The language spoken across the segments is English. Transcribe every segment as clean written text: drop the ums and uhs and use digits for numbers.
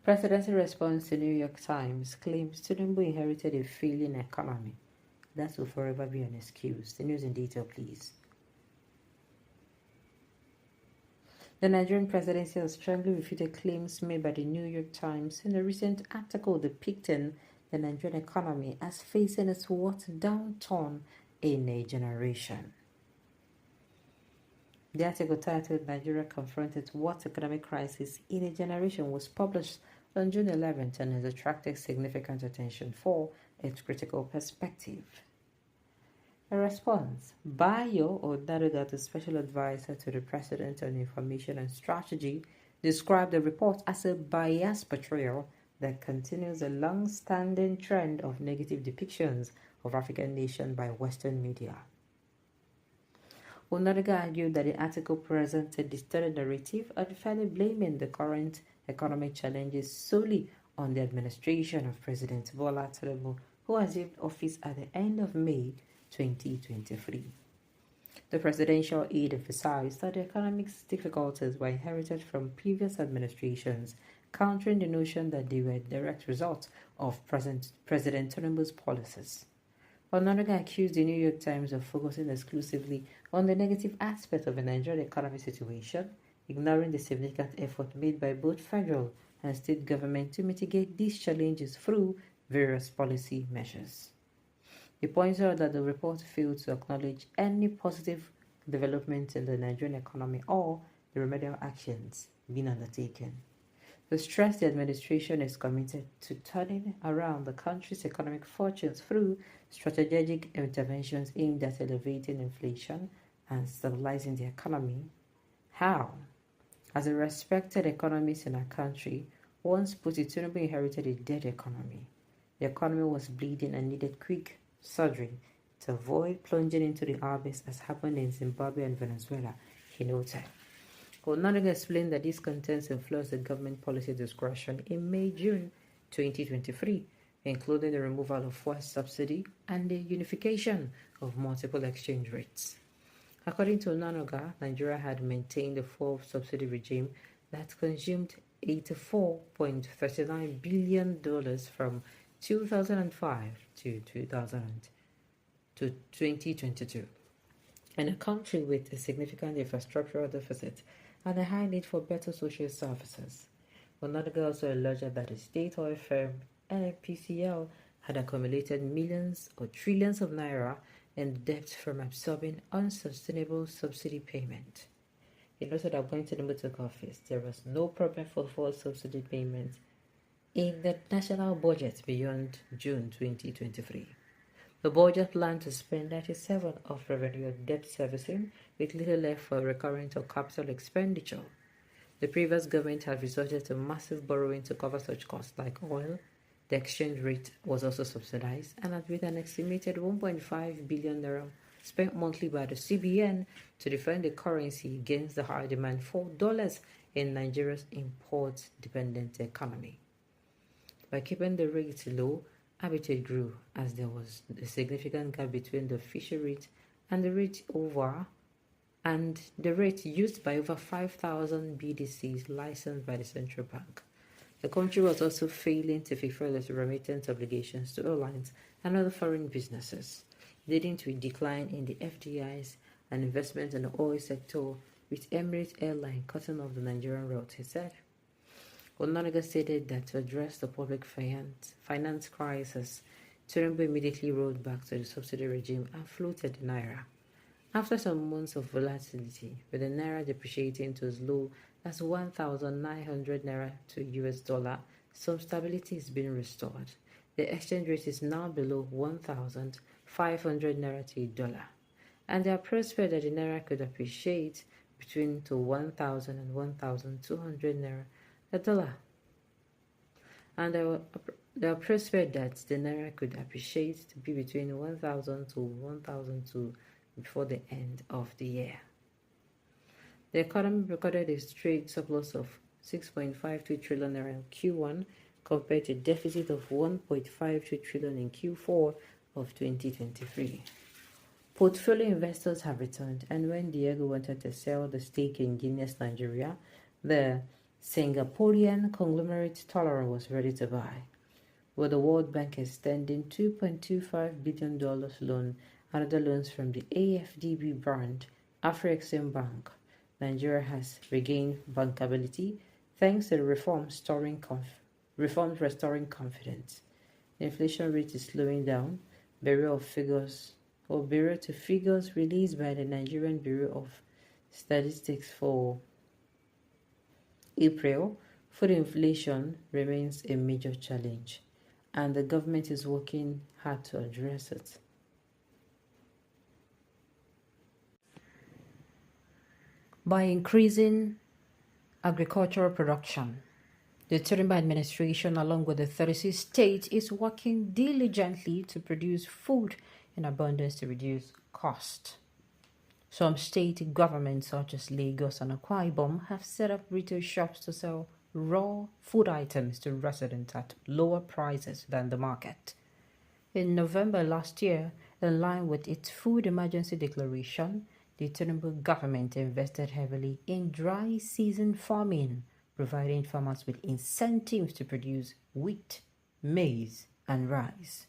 Presidential response to New York Times claims Tinubu inherited a failing economy. That will forever be an excuse. The news in detail, please. The Nigerian presidency has strongly refuted claims made by the New York Times in a recent article depicting the Nigerian economy as facing its worst downturn in a generation. The article titled Nigeria Confronted Worst Economic Crisis in a Generation was published on June 11th and has attracted significant attention for its critical perspective. A response, Bayo Onadoga, the special advisor to the President on Information and Strategy, described the report as a biased portrayal that continues a long-standing trend of negative depictions of African nations by Western media. Onadoga argued that the article presented a distorted narrative, unfairly blaming the current economic challenges solely on the administration of President Bola Tinubu, who assumed office at the end of May 2023. The presidential aide emphasized that the economic difficulties were inherited from previous administrations, countering the notion that they were a direct result of President Tinubu's policies. Onadoga accused the New York Times of focusing exclusively on the negative aspect of the Nigerian economic situation, ignoring the significant effort made by both federal and state government to mitigate these challenges through various policy measures. He pointed out that the report failed to acknowledge any positive developments in the Nigerian economy or the remedial actions being undertaken. He stressed the administration is committed to turning around the country's economic fortunes through strategic interventions aimed at elevating inflation and stabilizing the economy. How? As a respected economist in our country, once put it, Tinubu inherited a dead economy. The economy was bleeding and needed quick surgery to avoid plunging into the abyss as happened in Zimbabwe and Venezuela, he noted. Onadoga explained that these contents influenced the government policy discretion in May-June 2023, including the removal of fuel subsidy and the unification of multiple exchange rates. According to Onadoga, Nigeria had maintained a fuel subsidy regime that consumed $84.39 billion from 2005 to 2022. In a country with a significant infrastructural deficit and a high need for better social services. Onadoga also alleged that the state oil firm NNPCL had accumulated millions or trillions of naira in debt from absorbing unsustainable subsidy payment. He noted that when Tinubu took office, there was no problem for fuel subsidy payments in the national budget beyond June 2023. The budget planned to spend 97% of revenue on debt servicing, with little left for recurrent or capital expenditure. The previous government had resorted to massive borrowing to cover such costs like oil. The exchange rate was also subsidized, and had with an estimated 1.5 billion naira spent monthly by the CBN to defend the currency against the high demand for dollars in Nigeria's import-dependent economy. By keeping the rate low, habitat grew as there was a significant gap between the official rate and the rate used by over 5,000 BDCs licensed by the central bank. The country was also failing to fulfill its remittance obligations to airlines and other foreign businesses, leading to a decline in the FDIs and investment in the oil sector, with Emirates Airline cutting off the Nigerian route, he said. Onadoga stated that to address the public finance crisis, Tinubu immediately rolled back to the subsidy regime and floated the naira. After some months of volatility, with the naira depreciating to as low as 1,900 naira to US dollar, some stability is being restored. The exchange rate is now below 1,500 naira to a dollar, and there are prospects that the naira could appreciate between to 1,000 and 1,200 naira a dollar, and there are prospects that the naira could appreciate to be between 1,000 to 1,002 before the end of the year. The economy recorded a trade surplus of 6.52 trillion naira in Q1 compared to a deficit of 1.52 trillion in Q4 of 2023. Portfolio investors have returned, and when Diego wanted to sell the stake in Guinness Nigeria, the Singaporean conglomerate Tolerant was ready to buy, with the World Bank extending $2.25 billion loan and other loans from the AFDB brand Afrexim Bank. Nigeria has regained bankability thanks to the reforms restoring confidence. The inflation rate is slowing down. Bureau to figures released by the Nigerian Bureau of Statistics for April, food inflation remains a major challenge, and the government is working hard to address it. By increasing agricultural production, the Tinubu administration, along with the 36 states, is working diligently to produce food in abundance to reduce cost. Some state governments, such as Lagos and Akwa Ibom, have set up retail shops to sell raw food items to residents at lower prices than the market. In November last year, in line with its food emergency declaration, the Tinubu government invested heavily in dry season farming, providing farmers with incentives to produce wheat, maize, and rice.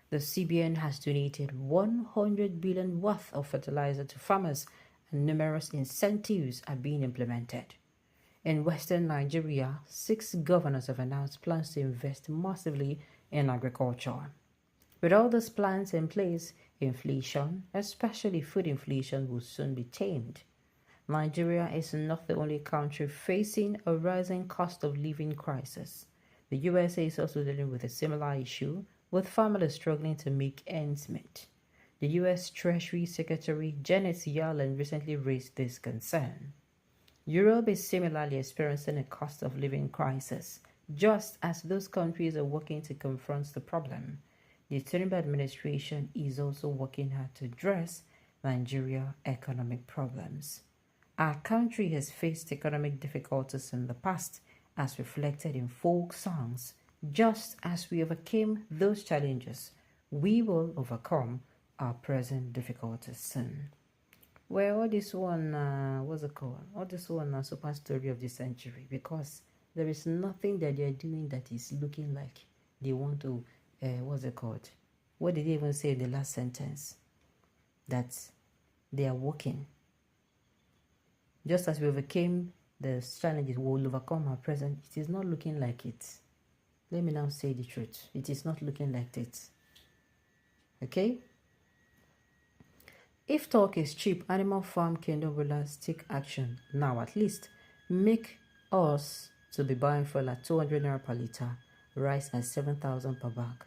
The CBN has donated 100 billion worth of fertilizer to farmers, and numerous incentives are being implemented. In Western Nigeria, 6 governors have announced plans to invest massively in agriculture. With all these plans in place, inflation, especially food inflation, will soon be tamed. Nigeria is not the only country facing a rising cost of living crisis. The USA is also dealing with a similar issue, with families struggling to make ends meet. The U.S. Treasury Secretary Janet Yellen recently raised this concern. Europe is similarly experiencing a cost of living crisis, just as those countries are working to confront the problem. The Tinubu administration is also working hard to address Nigeria's economic problems. Our country has faced economic difficulties in the past, as reflected in folk songs. Just as we overcame those challenges, we will overcome our present difficulties soon. Well, all this one, what's it called? All this one, super story of the century, because there is nothing that they are doing that is looking like they want to, what's it called? What did they even say in the last sentence? That they are working. Just as we overcame the challenges, we will overcome our present. It is not looking like it. Let me now say the truth. It is not looking like it. Okay? If talk is cheap, Animal Farm Kingdom rulers take action now. At least make us to be buying fuel at 200 naira per liter, rice at 7,000 per bag.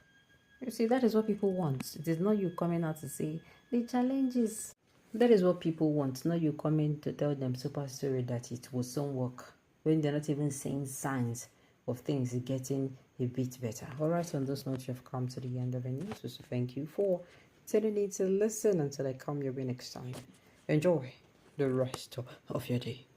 You see, that is what people want. It is not you coming out to say the challenges. That is what people want, not you coming to tell them super story that it will soon work, when they're not even seeing signs of things getting a bit better. Alright, on those notes, you've come to the end of the news. So thank you for telling me to listen until I come your way next time. Enjoy the rest of your day.